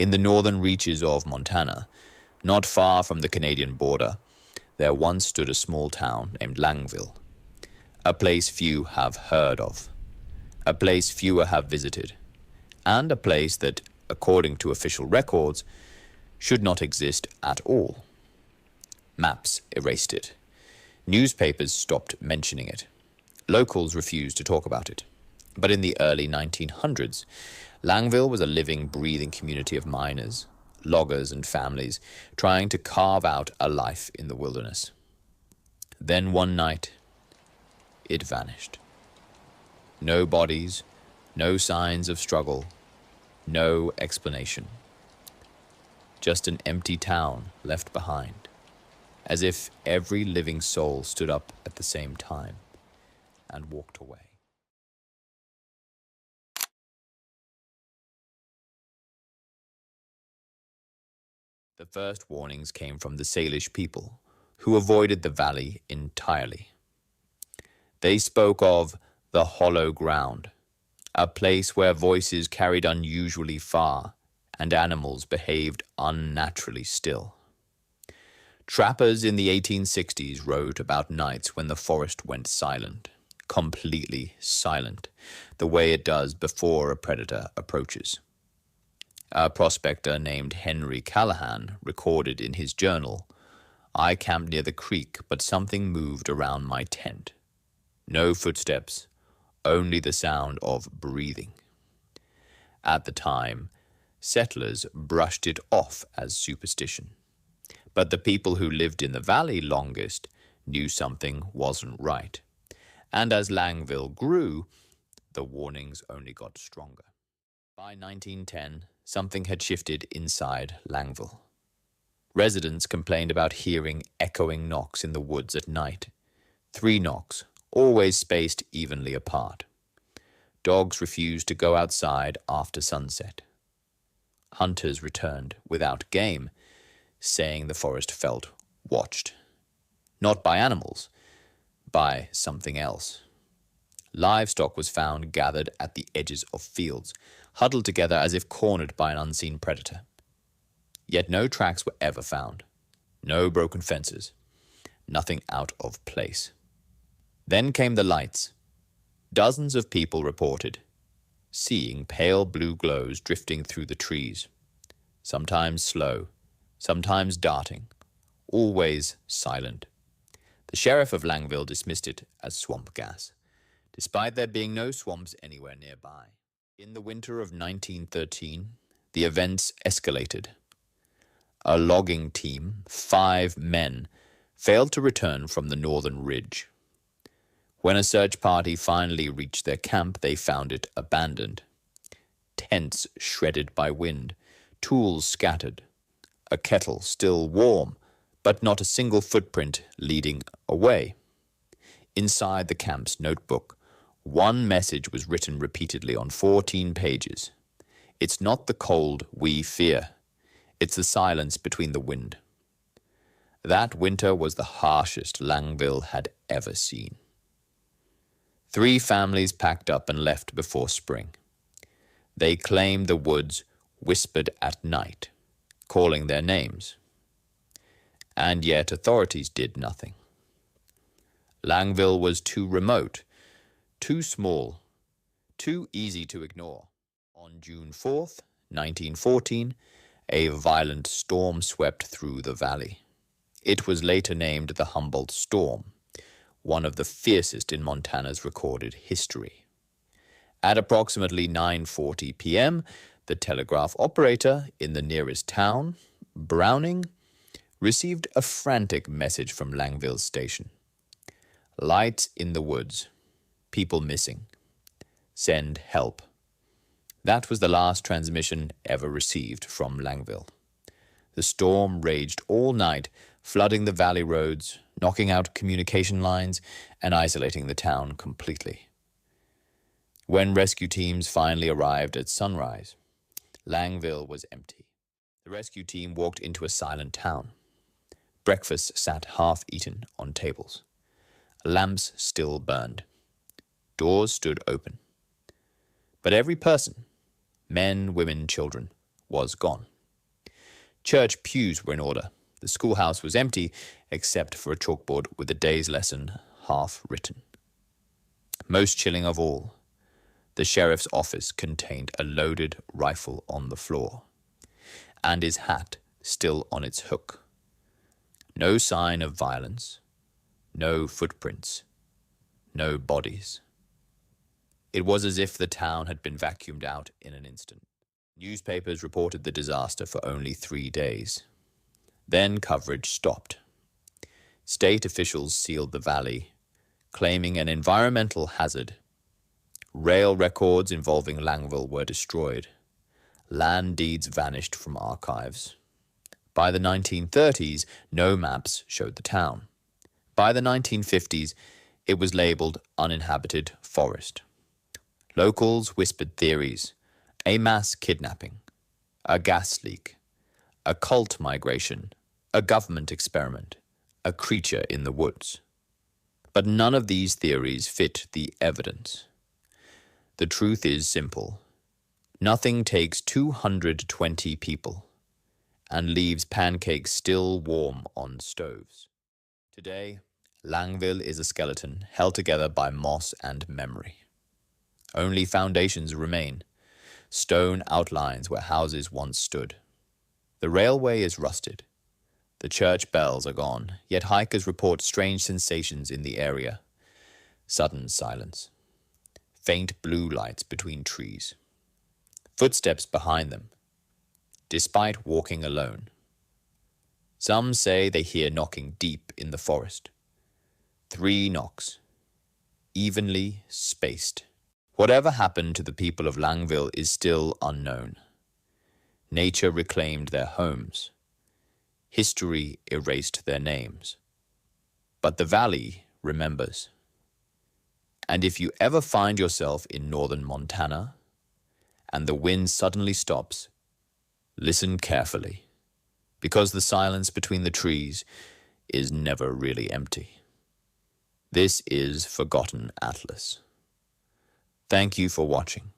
In the northern reaches of Montana, not far from the Canadian border, there once stood a small town named Langville, a place few have heard of, a place fewer have visited, and a place that, according to official records, should not exist at all. Maps erased it. Newspapers stopped mentioning it. Locals refused to talk about it. But in the early 1900s, Langville was a living, breathing community of miners, loggers, and families trying to carve out a life in the wilderness. Then one night, it vanished. No bodies, no signs of struggle, no explanation. Just an empty town left behind, as if every living soul stood up at the same time and walked away. The first warnings came from the Salish people, who avoided the valley entirely. They spoke of the hollow ground, a place where voices carried unusually far and animals behaved unnaturally still. Trappers in the 1860s wrote about nights when the forest went silent, completely silent, the way it does before a predator approaches. A prospector named Henry Callahan recorded in his journal, "I camped near the creek, but something moved around my tent. No footsteps, only the sound of breathing." At the time, settlers brushed it off as superstition. But the people who lived in the valley longest knew something wasn't right. And as Langville grew, the warnings only got stronger. By 1910, something had shifted inside Langville. Residents complained about hearing echoing knocks in the woods at night. 3 knocks, always spaced evenly apart. Dogs refused to go outside after sunset. Hunters returned without game, saying the forest felt watched. Not by animals, by something else. Livestock was found gathered at the edges of fields, huddled together as if cornered by an unseen predator. Yet no tracks were ever found. No broken fences. Nothing out of place. Then came the lights. Dozens of people reported seeing pale blue glows drifting through the trees, sometimes slow, sometimes darting, always silent. The sheriff of Langville dismissed it as swamp gas, despite there being no swamps anywhere nearby. In the winter of 1913, the events escalated. A logging team, 5 men, failed to return from the northern ridge. When a search party finally reached their camp, they found it abandoned. Tents shredded by wind, tools scattered, a kettle still warm, but not a single footprint leading away. Inside the camp's notebook, one message was written repeatedly on 14 pages. "It's not the cold we fear. It's the silence between the wind." That winter was the harshest Langville had ever seen. 3 families packed up and left before spring. They claimed the woods whispered at night, calling their names. And yet authorities did nothing. Langville was too remote, too small, too easy to ignore. On June 4th, 1914, a violent storm swept through the valley. It was later named the Humboldt Storm, one of the fiercest in Montana's recorded history. At approximately 9:40 p.m., the telegraph operator in the nearest town, Browning, received a frantic message from Langville's station. "Lights in the woods. People missing. Send help." That was the last transmission ever received from Langville. The storm raged all night, flooding the valley roads, knocking out communication lines, and isolating the town completely. When rescue teams finally arrived at sunrise, Langville was empty. The rescue team walked into a silent town. Breakfast sat half-eaten on tables. Lamps still burned. Doors stood open. But every person, men, women, children, was gone. Church pews were in order. The schoolhouse was empty, except for a chalkboard with the day's lesson half written. Most chilling of all, the sheriff's office contained a loaded rifle on the floor, and his hat still on its hook. No sign of violence, no footprints, no bodies. It was as if the town had been vacuumed out in an instant. Newspapers reported the disaster for only 3 days. Then coverage stopped. State officials sealed the valley, claiming an environmental hazard. Rail records involving Langville were destroyed. Land deeds vanished from archives. By the 1930s, no maps showed the town. By the 1950s, it was labeled uninhabited forest. Locals whispered theories: a mass kidnapping, a gas leak, a cult migration, a government experiment, a creature in the woods. But none of these theories fit the evidence. The truth is simple. Nothing takes 220 people and leaves pancakes still warm on stoves. Today, Langville is a skeleton held together by moss and memory. Only foundations remain, stone outlines where houses once stood. The railway is rusted. The church bells are gone, yet hikers report strange sensations in the area. Sudden silence. Faint blue lights between trees. Footsteps behind them, despite walking alone. Some say they hear knocking deep in the forest. 3 knocks, evenly spaced. Whatever happened to the people of Langville is still unknown. Nature reclaimed their homes. History erased their names. But the valley remembers. And if you ever find yourself in northern Montana and the wind suddenly stops, listen carefully, because the silence between the trees is never really empty. This is Forgotten Atlas. Thank you for watching.